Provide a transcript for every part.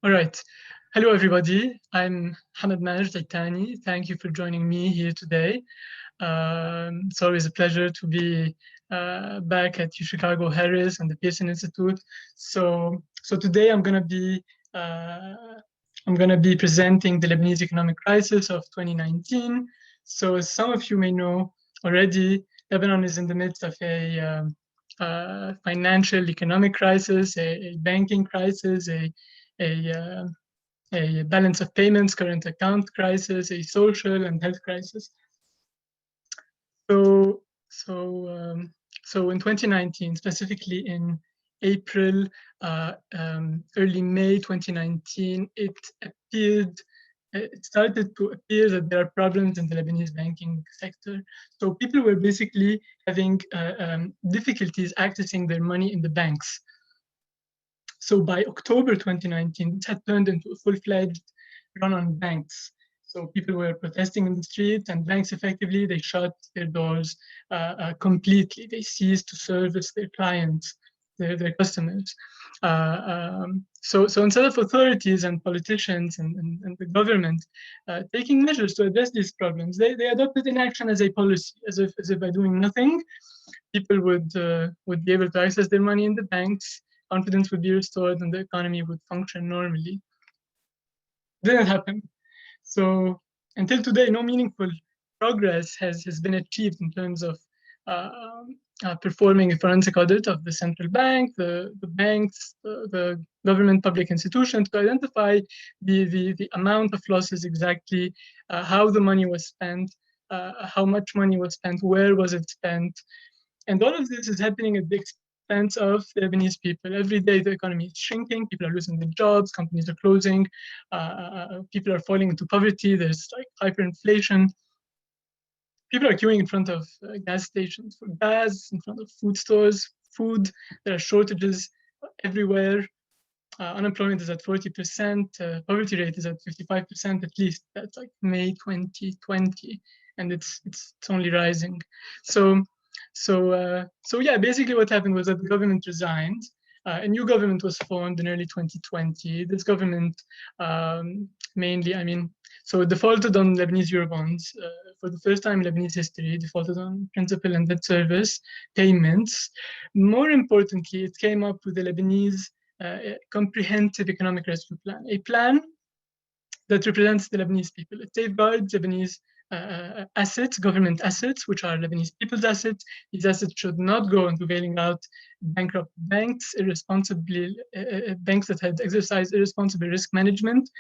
All right. Hello, everybody. I'm Majd Itani. Thank you for joining me here today. It's always a pleasure to be back at Chicago Harris and the Pearson Institute. So today uh, I'm gonna be presenting the Lebanese economic crisis of 2019. So as some of you may know already, Lebanon is in the midst of a financial economic crisis, a banking crisis, a, uh, a balance of payments, current account crisis, a social and health crisis. So, so, um, so in 2019, specifically in April, early May 2019, it started to appear that there are problems in the Lebanese banking sector. So people were basically having difficulties accessing their money in the banks. So by October 2019, it had turned into a full-fledged run on banks. So people were protesting in the streets, and banks effectively, they shut their doors completely. They ceased to service their clients, their customers. So instead of authorities and politicians and the government taking measures to address these problems, they adopted inaction as a policy, as if by doing nothing, people would be able to access their money in the banks, confidence would be restored, and the economy would function normally. Didn't happen. So until today, no meaningful progress has been achieved in terms of performing a forensic audit of the central bank, the banks, the government public institutions to identify the amount of losses exactly, how the money was spent, how much money was spent, where was it spent. And all of this is happening at the expense of the Lebanese people. Every day the economy is shrinking, people are losing their jobs, companies are closing, people are falling into poverty, there's like hyperinflation. People are queuing in front of gas stations for gas, in front of food stores, food. There are shortages everywhere. Unemployment is at 40%, poverty rate is at 55% at least. That's like May 2020, and it's only rising. So yeah, basically what happened was that the government resigned. A new government was formed in early 2020. This government mainly, so it defaulted on Lebanese Eurobonds for the first time in Lebanese history, defaulted on principal and debt service payments. More importantly, it came up with the Lebanese comprehensive economic rescue plan, a plan that represents the Lebanese people. It safeguards Lebanese assets, government assets, which are Lebanese people's assets. These assets should not go into bailing out bankrupt banks, irresponsibly, banks that had exercised irresponsible risk management.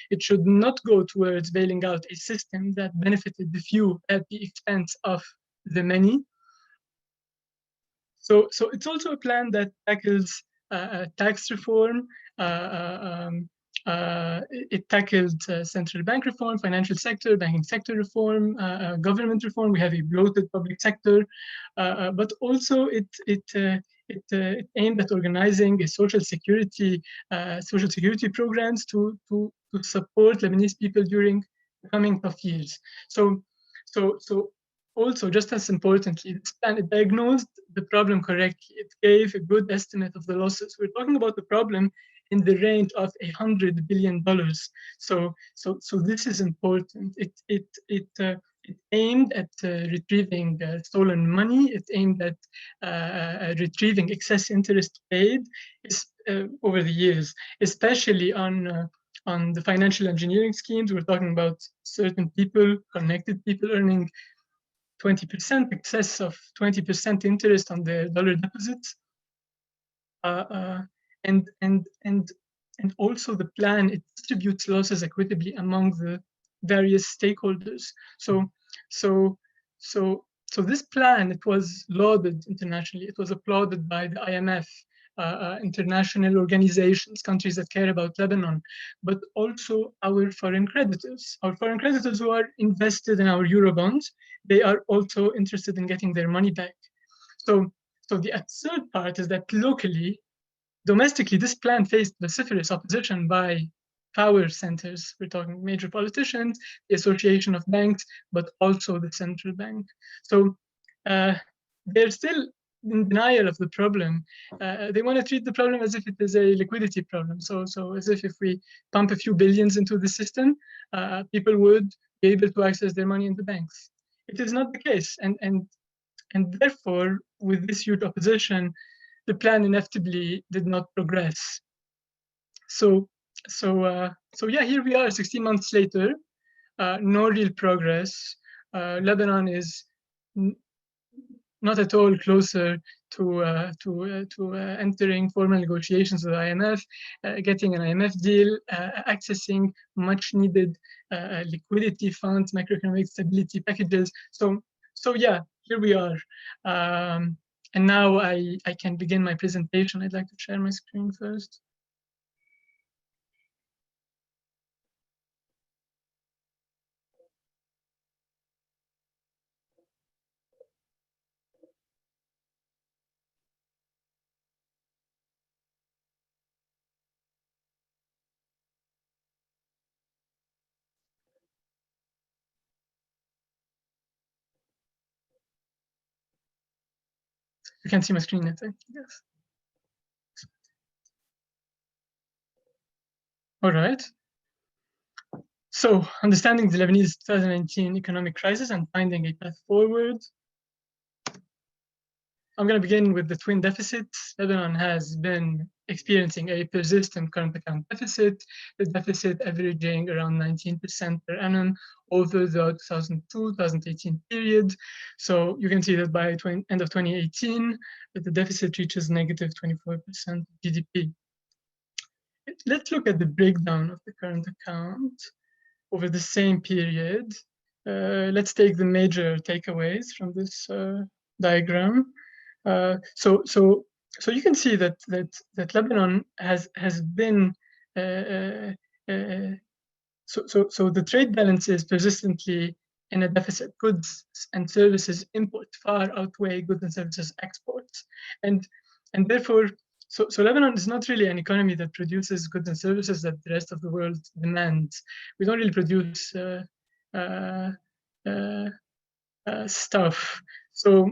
It should not go towards bailing out a system that benefited the few at the expense of the many. So it's also a plan that tackles tax reform. It tackled central bank reform, financial sector, banking sector reform, government reform. We have a bloated public sector, but also it aimed at organizing a social security programs to support Lebanese people during the coming tough years. So also, just as importantly, this plan, it diagnosed the problem correctly. It gave a good estimate of the losses. We're talking about the problem in the range of $100 billion. So this is important. It aimed at retrieving stolen money. It aimed at retrieving excess interest paid over the years, especially on the financial engineering schemes. We're talking about certain people, connected people earning 20%, excess of 20% interest on their dollar deposits. And also the plan, it distributes losses equitably among the various stakeholders. So this plan, it was lauded internationally. It was applauded by the IMF, international organizations, countries that care about Lebanon, but also our foreign creditors. Our foreign creditors who are invested in our Eurobonds, they are also interested in getting their money back. So the absurd part is that locally, domestically, this plan faced vociferous opposition by power centers. We're talking major politicians, the Association of Banks, but also the central bank. So they're still in denial of the problem. They want to treat the problem as if it is a liquidity problem. So as if we pump a few billions into the system, people would be able to access their money in the banks. It is not the case, and therefore, with this huge opposition, the plan inevitably did not progress. So yeah, here we are 16 months later, no real progress. Lebanon is not at all closer to entering formal negotiations with IMF, getting an IMF deal, accessing much needed liquidity funds, macroeconomic stability packages. So yeah, here we are. And now I can begin my presentation. I'd like to share my screen first. You can see my screen, I think. Yes. All right. So, understanding the Lebanese 2019 economic crisis and finding a path forward. I'm going to begin with the twin deficits. Lebanon has been experiencing a persistent current account deficit, the deficit averaging around 19% per annum over the 2002-2018 period. So you can see that by end of 2018, the deficit reaches negative 24% GDP. Let's look at the breakdown of the current account over the same period. Let's take the major takeaways from this diagram. So you can see that Lebanon has been so the trade balance is persistently in a deficit. Goods and services import far outweigh goods and services exports, and therefore so Lebanon is not really an economy that produces goods and services that the rest of the world demands. We don't really produce stuff. So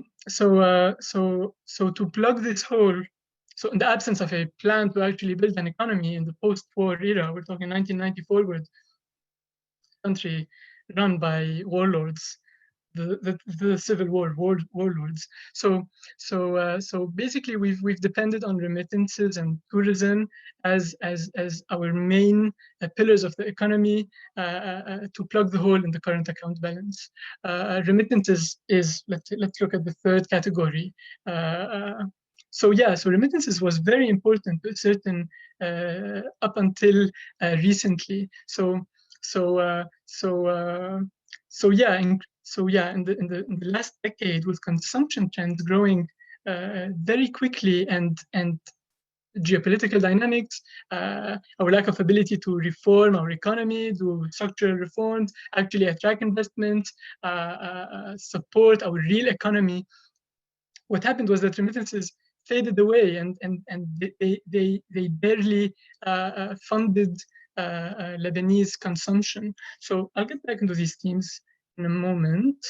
to plug this hole, so in the absence of a plan to actually build an economy in the post-war era, we're talking 1990 forward, country run by warlords, the civil war warlords. So basically, we've depended on remittances and tourism as our main pillars of the economy to plug the hole in the current account balance. Remittances is let's look at the third category. So remittances was very important to a certain up until recently. In the last decade, with consumption trends growing very quickly and geopolitical dynamics, our lack of ability to reform our economy, do structural reforms, actually attract investment, support our real economy. What happened was that remittances faded away, and they barely funded Lebanese consumption. So I'll get back into these themes in a moment.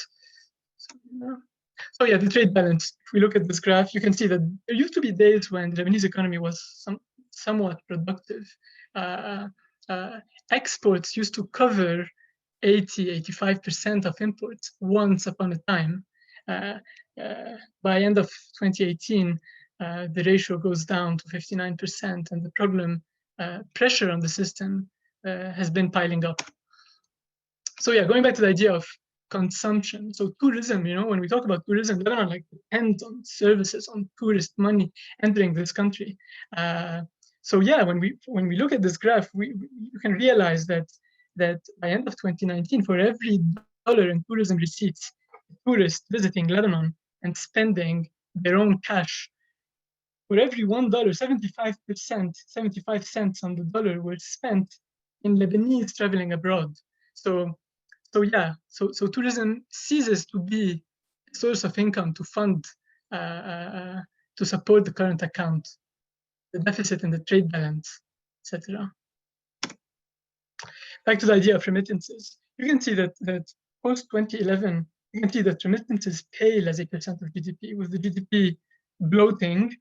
So yeah, the trade balance. If we look at this graph, you can see that there used to be days when the Lebanese economy was somewhat productive. Exports used to cover 80–85% of imports once upon a time. By end of 2018, the ratio goes down to 59%, and the problem pressure on the system has been piling up. So yeah, going back to the idea of consumption. So tourism, when we talk about tourism, Lebanon depends on services, on tourist money entering this country. So yeah, when we look at this graph, you can realize that by end of 2019, for every dollar in tourism receipts, tourists visiting Lebanon and spending their own cash, for every $1, 75 cents on the dollar were spent in Lebanese traveling abroad. So tourism ceases to be a source of income to fund, to support the current account, the deficit in the trade balance, etc. Back to the idea of remittances. You can see that post 2011, you can see that remittances pale as a percent of GDP, with the GDP bloating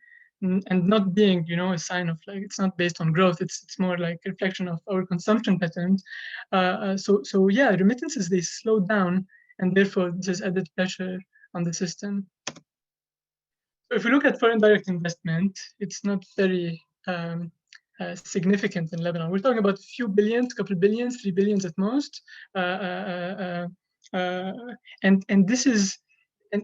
and not being, you know, a sign of like, it's not based on growth. It's more like a reflection of our consumption patterns. So yeah, remittances, they slow down, and therefore there's added pressure on the system. So if we look at foreign direct investment, it's not very significant in Lebanon. We're talking about a few billions, couple billions, 3 billions at most. And this is,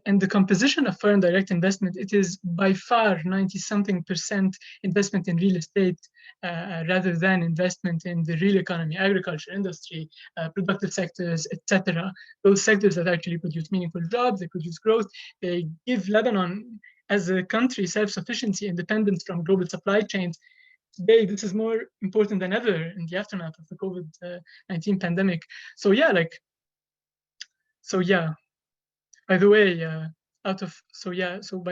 and the composition of foreign direct investment, it is by far 90-something% investment in real estate rather than investment in the real economy, agriculture, industry, productive sectors, etc. Those sectors that actually produce meaningful jobs, they produce growth, they give Lebanon as a country self-sufficiency, independence from global supply chains. Today, this is more important than ever in the aftermath of the COVID-19 pandemic. So yeah, by the way, by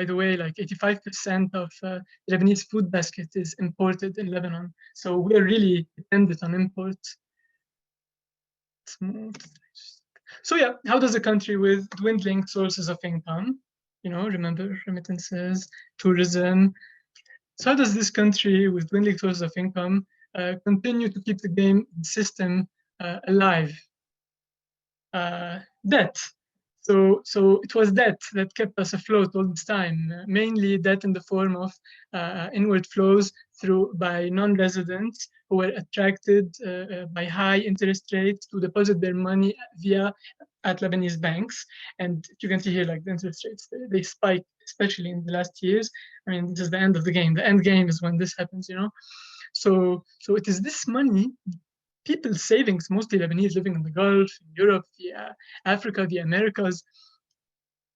the way, like 85% of Lebanese food basket is imported in Lebanon. So we're really dependent on imports. So yeah, how does a country with dwindling sources of income, you know, remember remittances, tourism. So how does this country with dwindling sources of income continue to keep the system alive? Debt. So it was debt that kept us afloat all this time, mainly debt in the form of inward flows by non-residents who were attracted by high interest rates to deposit their money at Lebanese banks. And you can see here, like the interest rates, they spike, especially in the last years. I mean, this is the end of the game. The end game is when this happens, you know? So it is this money, people's savings, mostly Lebanese living in the Gulf, Europe, Africa, the Americas.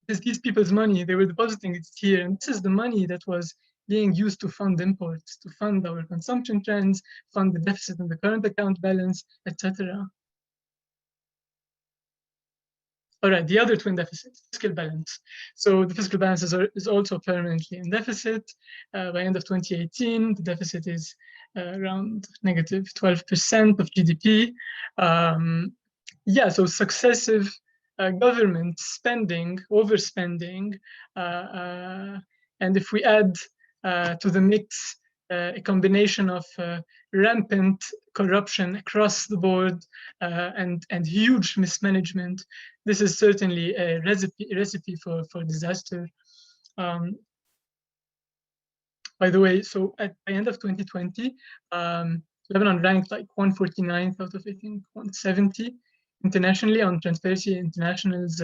It's these people's money, they were depositing it here. And this is the money that was being used to fund imports, to fund our consumption trends, fund the deficit in the current account balance, etc. All right, the other twin deficit, fiscal balance. So the fiscal balance is also permanently in deficit. By end of 2018, the deficit is around negative 12% of GDP. Yeah, so successive government spending, overspending, and if we add to the mix a combination of rampant corruption across the board and huge mismanagement, this is certainly a recipe for disaster. By the way, so at the end of 2020, Lebanon ranked like 149th out of, I think, 170 internationally on Transparency International's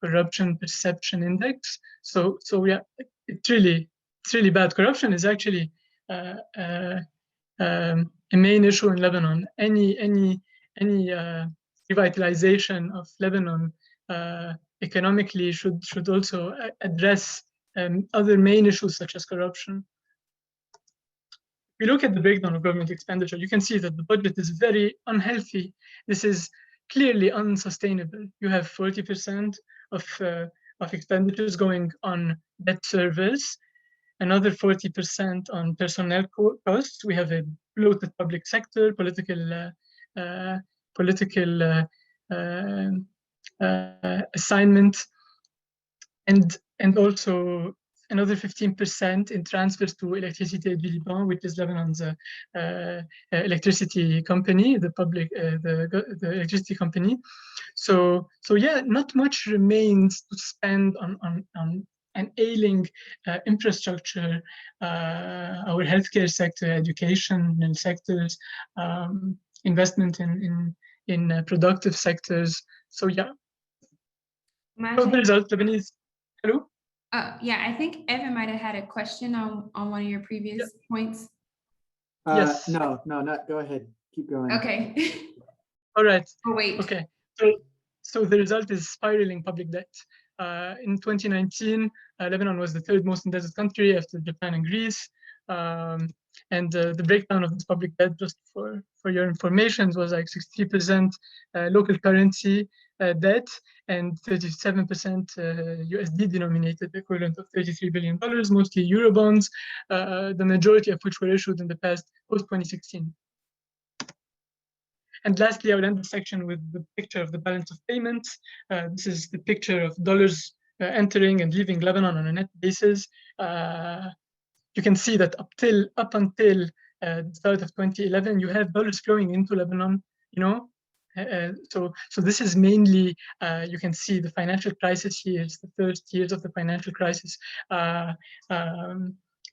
corruption perception index. So yeah, it's really bad. Corruption is actually a main issue in Lebanon. Any revitalization of Lebanon economically should also address other main issues such as corruption. If you look at the breakdown of government expenditure, you can see that the budget is very unhealthy. This is clearly unsustainable. You have 40% of expenditures going on debt service, another 40% on personnel costs. We have a bloated public sector, political assignment, and also another 15% in transfers to Electricité du Liban, which is Lebanon's electricity company, the electricity company. So yeah, not much remains to spend on an ailing infrastructure, our healthcare sector, educational sectors, investment in productive sectors. So yeah. So the result, Lebanese. Hello? Yeah, I think Evan might have had a question on one of your previous points. Yes. No, not. Go ahead. Keep going. Okay. All right. Oh, wait. Okay. So the result is spiraling public debt. In 2019, Lebanon was the third most indebted country after Japan and Greece. And the breakdown of this public debt, just for your information, was like 63% local currency debt and 37% USD denominated, equivalent of $33 billion, mostly Eurobonds, the majority of which were issued in the past post-2016. And lastly, I will end the section with the picture of the balance of payments. This is the picture of dollars entering and leaving Lebanon on a net basis. You can see that up until the start of 2011, you have dollars flowing into Lebanon. So this is mainly, you can see the financial crisis years, the first years of the financial crisis.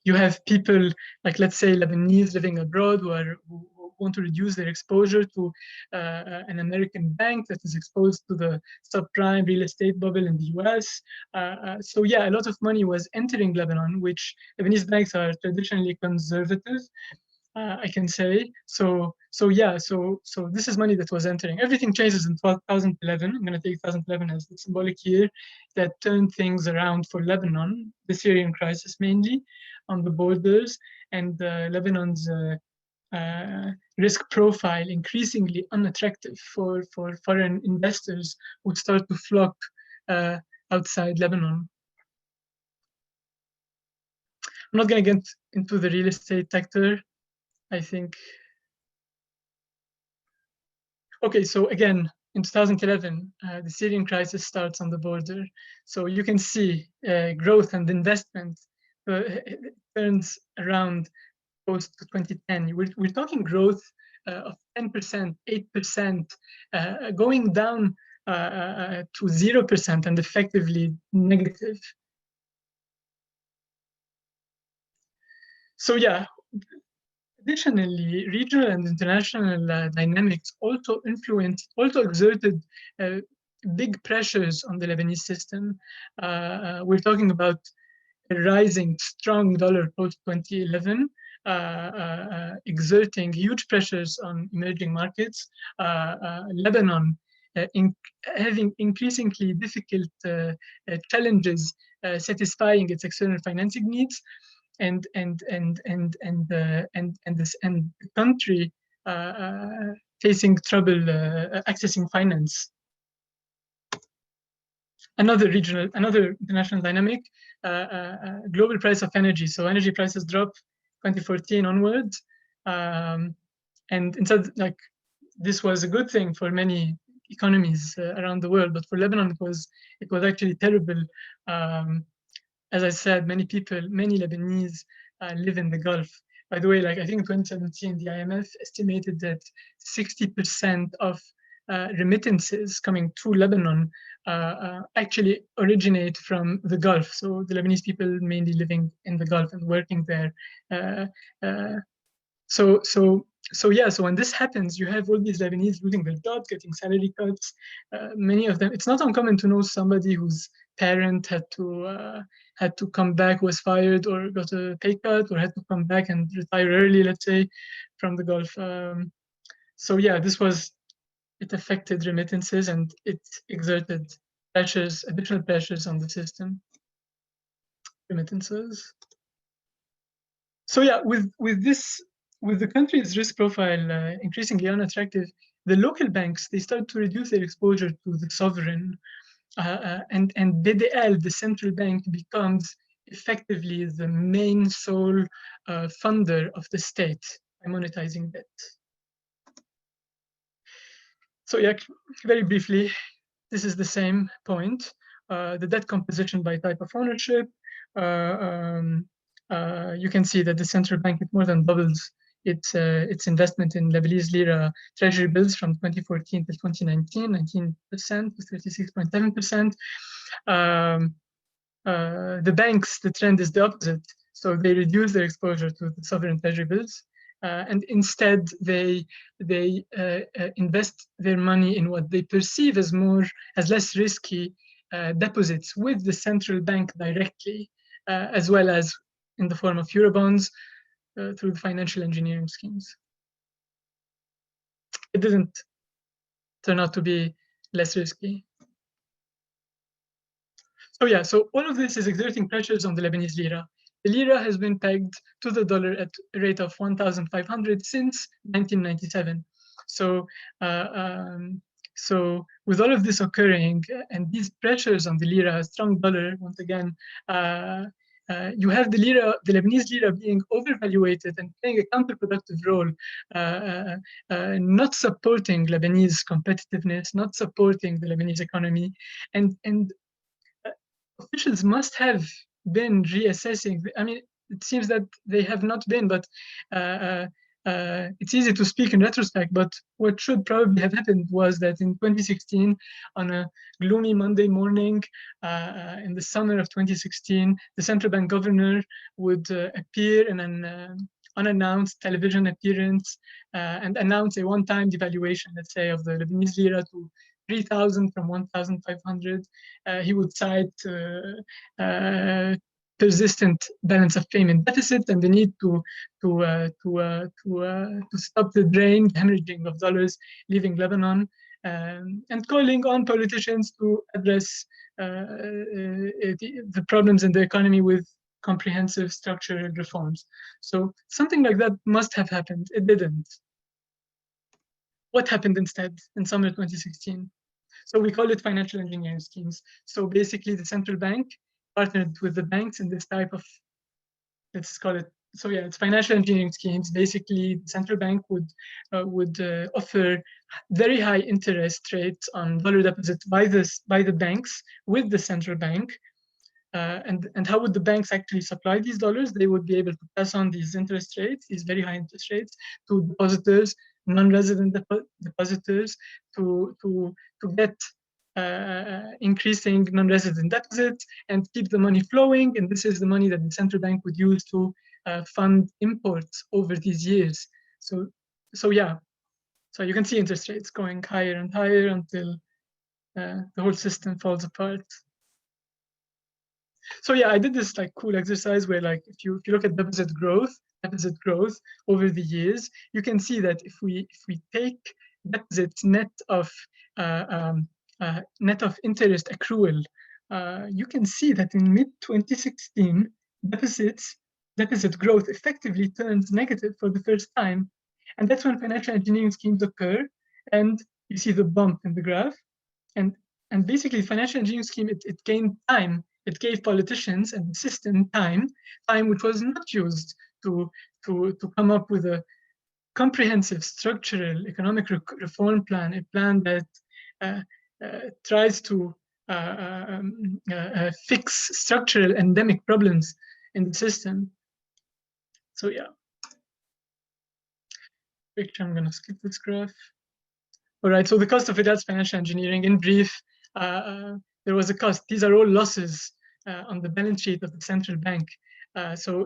You have people like, let's say, Lebanese living abroad who want to reduce their exposure to an American bank that is exposed to the subprime real estate bubble in the US. So yeah, a lot of money was entering Lebanon, which Lebanese banks are traditionally conservative, I can say. So this is money that was entering. Everything changes in 2011. I'm going to take 2011 as the symbolic year that turned things around for Lebanon, the Syrian crisis mainly, on the borders, and Lebanon's risk profile increasingly unattractive for foreign investors who start to flock outside Lebanon. I'm not going to get into the real estate sector, I think. Okay, so again, in 2011, the Syrian crisis starts on the border. So you can see growth and investment turns around post 2010. We're talking growth of 10%, 8%, going down to 0% and effectively negative. So yeah, additionally, regional and international dynamics also exerted big pressures on the Lebanese system. We're talking about a rising strong dollar post 2011, exerting huge pressures on emerging markets. Lebanon having increasingly difficult challenges satisfying its external financing needs, and the country facing trouble accessing finance. Another international dynamic, global price of energy. So energy prices dropped 2014 onwards, and instead, like, this was a good thing for many economies around the world, but for Lebanon it was actually terrible. As I said, many Lebanese live in the Gulf. By the way, like, I think in 2017, the IMF estimated that 60% of remittances coming to Lebanon actually originate from the Gulf. So the Lebanese people mainly living in the Gulf and working there. So when this happens, you have all these Lebanese losing their jobs, getting salary cuts. Many of them, it's not uncommon to know somebody whose parent had to come back, was fired, or got a pay cut, or had to come back and retire early, let's say, from the Gulf. So yeah, it affected remittances, and it exerted additional pressures on the system. Remittances. So yeah, with the country's risk profile increasingly unattractive, the local banks, they start to reduce their exposure to the sovereign, and BDL, the central bank, becomes effectively the main sole funder of the state by monetizing debt. So yeah, very briefly, this is the same point. The debt composition by type of ownership. You can see that the central bank, it more than doubles its investment in Lebanese lira treasury bills from 2014 to 2019, 19% to 36.7%. The banks, the trend is the opposite. So they reduce their exposure to the sovereign treasury bills, and instead they invest their money in what they perceive as less risky deposits with the central bank directly, as well as in the form of Eurobonds through the financial engineering schemes. It didn't turn out to be less risky. So yeah, so all of this is exerting pressures on the Lebanese lira. The lira has been pegged to the dollar at a rate of 1,500 since 1997. So with all of this occurring and these pressures on the lira, a strong dollar, once again, you have the Lebanese lira being overvaluated and playing a counterproductive role, not supporting Lebanese competitiveness, not supporting the Lebanese economy, and officials must have been reassessing. I mean, it seems that they have not been, but it's easy to speak in retrospect. But what should probably have happened was that in 2016, on a gloomy Monday morning, in the summer of 2016, the central bank governor would appear in an unannounced television appearance and announce a one-time devaluation, let's say, of the Lebanese lira to 3,000 from 1,500. He would cite persistent balance of payment deficit and the need to stop the drain, hemorrhaging of dollars leaving Lebanon, and calling on politicians to address the problems in the economy with comprehensive structural reforms. So something like that must have happened. It didn't. What happened instead in summer 2016? So we call it financial engineering schemes. So basically the central bank partnered with the banks in this type of, let's call it, so yeah, it's financial engineering schemes. Basically, the central bank would offer very high interest rates on dollar deposits by the banks with the central bank. And how would the banks actually supply these dollars? They would be able to pass on these interest rates, these very high interest rates, to depositors, non-resident depositors, to get increasing non-resident deposits and keep the money flowing. And this is the money that the central bank would use to fund imports over these years. So yeah, so you can see interest rates going higher and higher until the whole system falls apart. So yeah, I did this like cool exercise where like if you look at deposit growth over the years, you can see that if we take deposits net of interest accrual, you can see that in mid 2016, deposit growth effectively turns negative for the first time, and that's when financial engineering schemes occur, and you see the bump in the graph, and basically financial engineering scheme it gained time. It gave politicians and the system time which was not used to come up with a comprehensive structural economic reform plan, a plan that tries to fix structural endemic problems in the system. So yeah, I'm gonna skip this graph. All right, so the cost of advanced financial engineering, in brief, there was a cost. These are all losses on the balance sheet of the central bank. So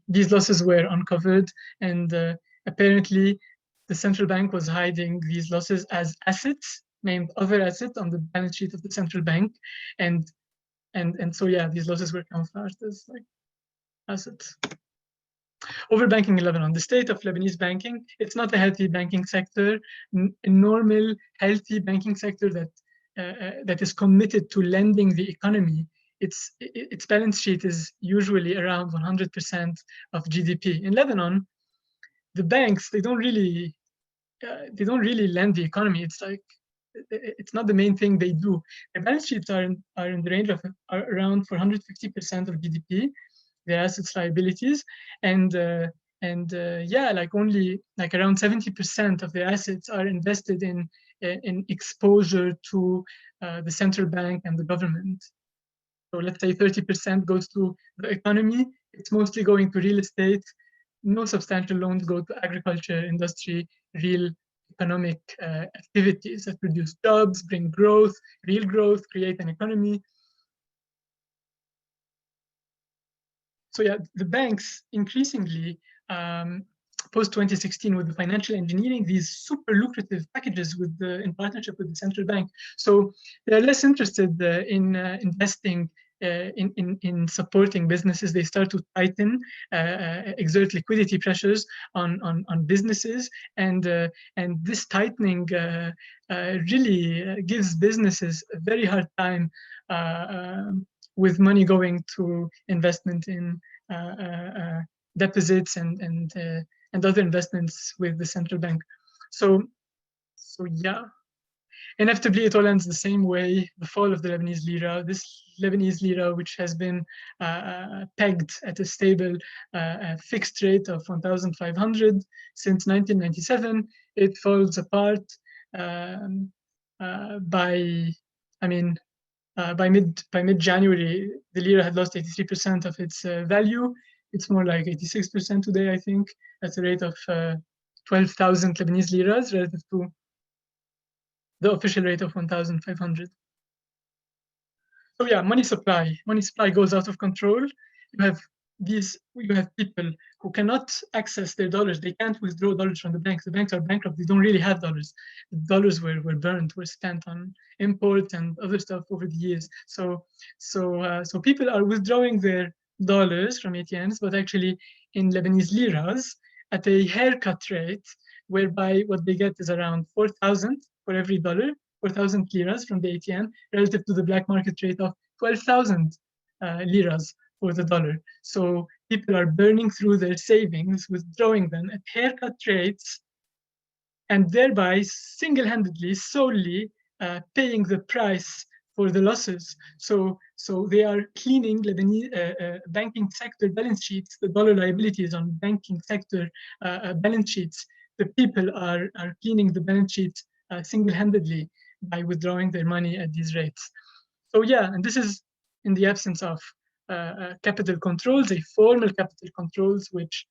these losses were uncovered, and apparently the central bank was hiding these losses as assets, named other assets on the balance sheet of the central bank, and so yeah, these losses were camouflaged as like assets. Overbanking in Lebanon, the state of Lebanese banking, it's not a healthy banking sector. A normal, healthy banking sector that is committed to lending the economy, its balance sheet is usually around 100% of GDP. In Lebanon, the banks, they don't really lend the economy. It's like, it's not the main thing they do. Their balance sheets are in the range of around 450% of GDP. Their assets, liabilities, and yeah, like only like around 70% of their assets are invested in exposure to the central bank and the government. So let's say 30% goes to the economy. It's mostly going to real estate. No substantial loans go to agriculture, industry, real economic activities that produce jobs, bring growth, real growth, create an economy. So yeah, the banks increasingly, post-2016 with the financial engineering, these super lucrative packages in partnership with the central bank. So they're less interested in investing in supporting businesses. They start to tighten, exert liquidity pressures on businesses, and this tightening really gives businesses a very hard time with money going to investment in deposits and other investments with the central bank. So yeah, inevitably it all ends the same way: the fall of the Lebanese lira. This Lebanese lira, which has been pegged at a stable fixed rate of 1,500 since 1997, it falls apart by I mean, by mid-January, the lira had lost 83% of its value. It's more like 86% today, I think, at a rate of 12,000 Lebanese liras relative to the official rate of 1,500. So yeah, money supply goes out of control. You have people who cannot access their dollars. They can't withdraw dollars from the banks. The banks are bankrupt. They don't really have dollars. The dollars were burned, were spent on imports and other stuff over the years. So people are withdrawing their dollars from ATMs, but actually in Lebanese liras at a haircut rate, whereby what they get is around 4,000 for every dollar, 4,000 liras from the ATM, relative to the black market rate of 12,000 liras for the dollar. So people are burning through their savings, withdrawing them at haircut rates, and thereby single-handedly, solely paying the price for the losses. So they are cleaning Lebanese banking sector balance sheets, the dollar liabilities on banking sector balance sheets. The people are cleaning the balance sheets single-handedly by withdrawing their money at these rates. So yeah, and this is in the absence of capital controls, a formal capital controls, which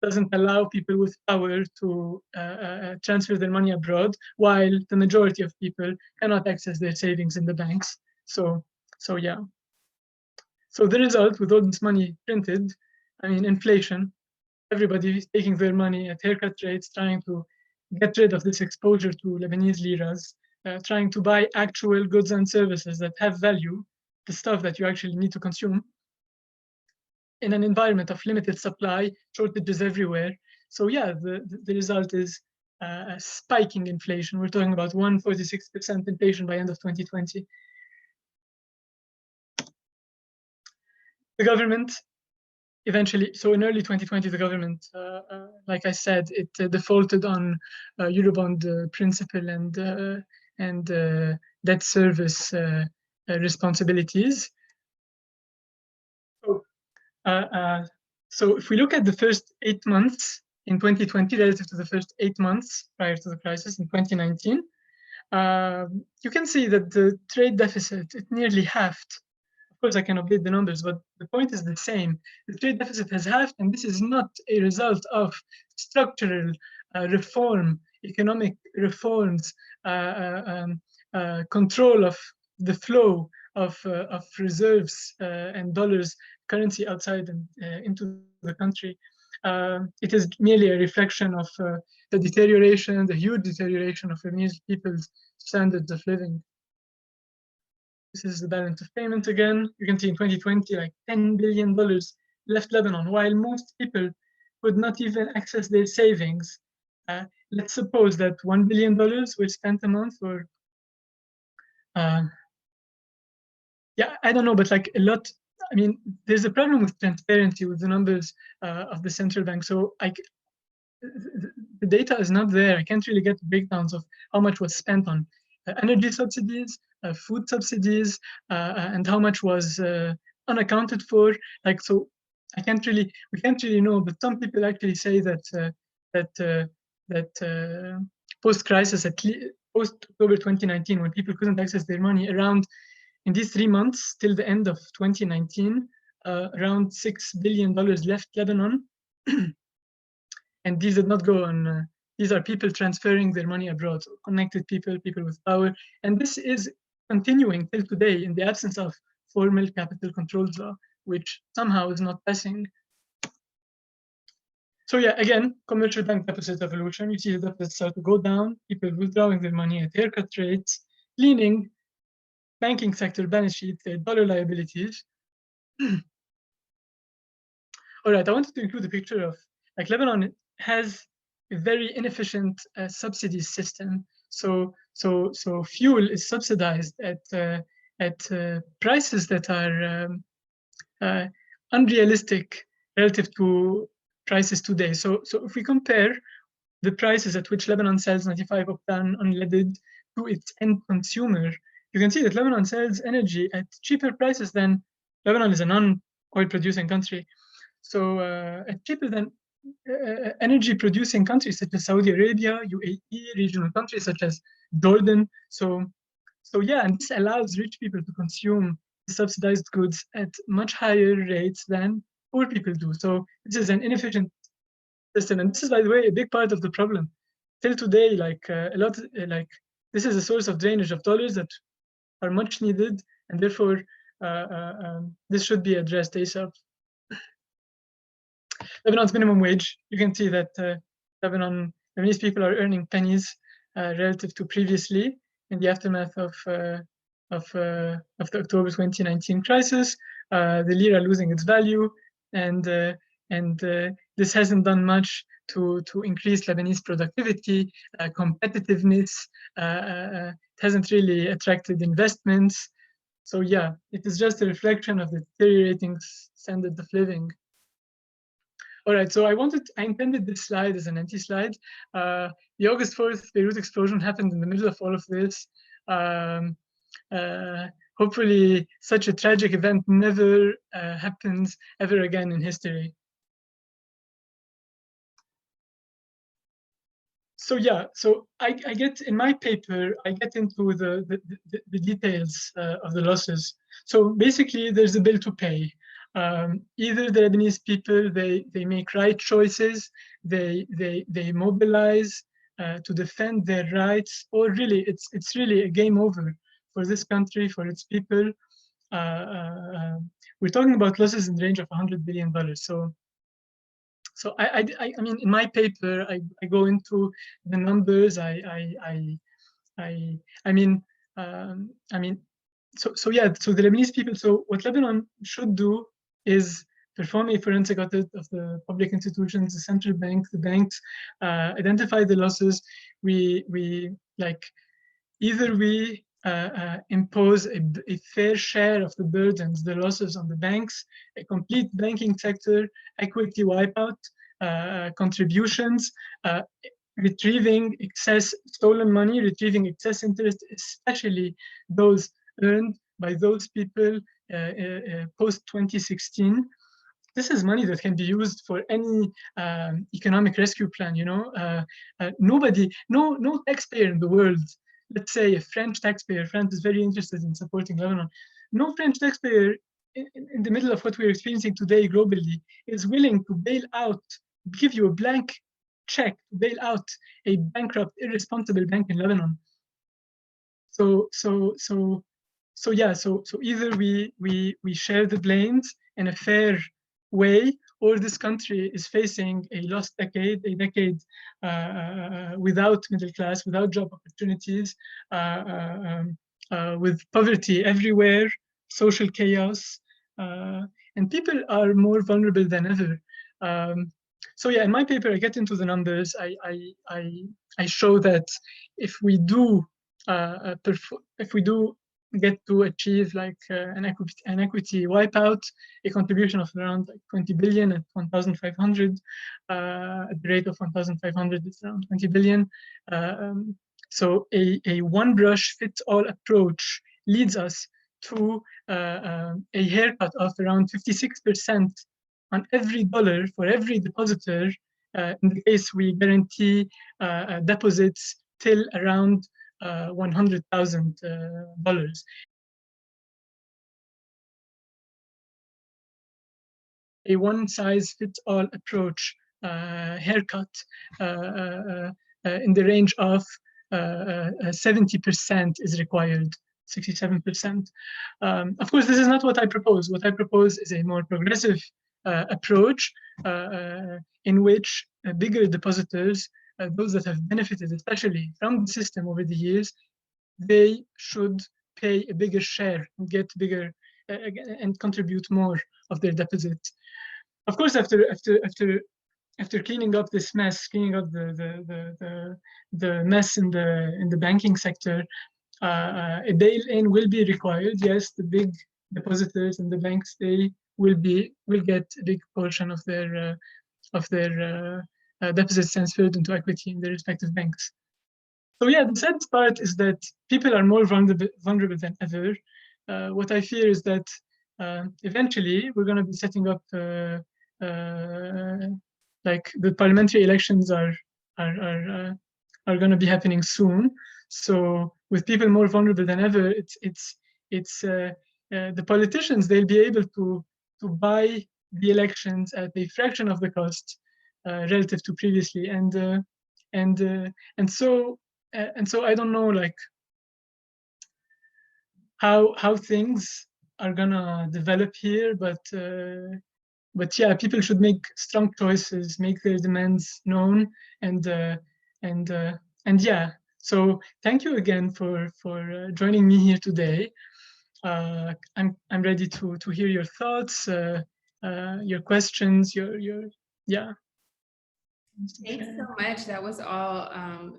doesn't allow people with power to transfer their money abroad, while the majority of people cannot access their savings in the banks. So yeah. So the result, with all this money printed, I mean, inflation, everybody is taking their money at haircut rates, trying to get rid of this exposure to Lebanese liras, trying to buy actual goods and services that have value, the stuff that you actually need to consume, in an environment of limited supply, shortages everywhere. So yeah, the result is a spiking inflation. We're talking about 146% inflation by end of 2020. The government eventually, so in early 2020, the government, like I said, it defaulted on Eurobond principal and debt service responsibilities. So if we look at the first 8 months in 2020 relative to the first 8 months prior to the crisis in 2019, you can see that the trade deficit, it nearly halved. Of course, I can update the numbers, but the point is the same. The trade deficit has halved, and this is not a result of structural reform, economic reforms, control of the flow of reserves and dollars, currency outside and into the country. It is merely a reflection of the deterioration, the huge deterioration of Lebanese people's standards of living. This is the balance of payment again. You can see in 2020, like $10 billion left Lebanon, while most people could not even access their savings. Let's suppose that $1 billion were spent a month, or yeah, I don't know, but like a lot. I mean, there's a problem with transparency with the numbers of the central bank. So the data is not there. I can't really get breakdowns of how much was spent on energy subsidies, food subsidies, and how much was unaccounted for. Like, so we can't really know. But some people actually say that post-crisis, post-October 2019, when people couldn't access their money, around in these 3 months till the end of 2019, around $6 billion left Lebanon. And these did not go on, these are people transferring their money abroad, so connected people, people with power. And this is continuing till today in the absence of formal capital controls law, which somehow is not passing. So yeah, again, commercial bank deficit evolution. You see the deficits start to go down, people withdrawing their money at haircut rates, cleaning banking sector balance sheets, their dollar liabilities. All right, I wanted to include a picture of, like, Lebanon has a very inefficient subsidy system. So fuel is subsidized at prices that are unrealistic relative to prices today. So if we compare the prices at which Lebanon sells 95 octane unleaded to its end consumer, you can see that Lebanon sells energy at cheaper prices than Lebanon is a non-oil producing country. So at cheaper than energy producing countries such as Saudi Arabia, UAE, regional countries such as Jordan. So So yeah, and this allows rich people to consume subsidized goods at much higher rates than poor people do. So this is an inefficient system, and this is, by the way, a big part of the problem. Till today, like this is a source of drainage of dollars that are much needed, and therefore this should be addressed ASAP. Lebanon's minimum wage. You can see that Lebanese people are earning pennies relative to previously in the aftermath of the October 2019 crisis. The lira losing its value, and this hasn't done much to increase Lebanese productivity, competitiveness. It hasn't really attracted investments. So yeah, it is just a reflection of the deteriorating standard of living. All right, so I intended this slide as an anti-slide. The August 4th Beirut explosion happened in the middle of all of this. Hopefully, such a tragic event never happens ever again in history. So yeah, so I get, in my paper, I get into the details of the losses. So basically, there's a bill to pay. Either the Lebanese people, they make right choices, they mobilize to defend their rights, or really it's really a game over for this country, for its people. We're talking about losses in the range of $100 billion. So I mean, in my paper, I go into the numbers. I mean, so yeah. So the Lebanese people. So what Lebanon should do is perform a forensic audit of the public institutions, the central bank, the banks, identify the losses. We like either we impose a fair share of the burdens, the losses on the banks, a complete banking sector, equity wipeout, contributions, retrieving excess stolen money, retrieving excess interest, especially those earned by those people post 2016. This is money that can be used for any economic rescue plan. You know, no taxpayer in the world, let's say a French taxpayer, France is very interested in supporting Lebanon. No French taxpayer in the middle of what we're experiencing today globally is willing to bail out, give you a blank check to bail out a bankrupt, irresponsible bank in Lebanon. So either we share the blames in a fair way, or this country is facing a lost decade, a decade without middle class, without job opportunities, with poverty everywhere, social chaos, and people are more vulnerable than ever. So yeah, in my paper, I get into the numbers. I show that if we do get to achieve like an equity wipeout, a contribution of around like 20 billion at 1,500, at the rate of 1,500, it's around 20 billion. So a one brush fits all approach leads us to a haircut of around 56% on every dollar for every depositor, in the case we guarantee deposits till around $100,000. A one-size-fits-all approach haircut in the range of 70% is required, 67%. Of course, this is not what I propose. What I propose is a more progressive approach in which bigger depositors, those that have benefited especially from the system over the years, they should pay a bigger share and get bigger and contribute more of their deposits. Of course, after cleaning up this mess, cleaning up the mess in the banking sector, a bail-in will be required. Yes, the big depositors and the banks, they will get a big portion of their deposits transferred into equity in their respective banks. So yeah, the sad part is that people are more vulnerable than ever. What I fear is that eventually we're going to be setting up like the parliamentary elections are going to be happening soon. So with people more vulnerable than ever, the politicians, they'll be able to buy the elections at a fraction of the cost relative to previously, and so I don't know, like, how things are gonna develop here, but yeah, people should make strong choices, make their demands known, and yeah. So thank you again for joining me here today. I'm ready to hear your thoughts, your questions, your yeah. Thanks so much. That was all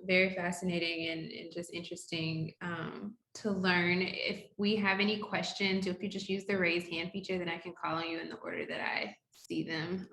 very fascinating and just interesting to learn. If we have any questions, if you just use the raise hand feature, then I can call on you in the order that I see them.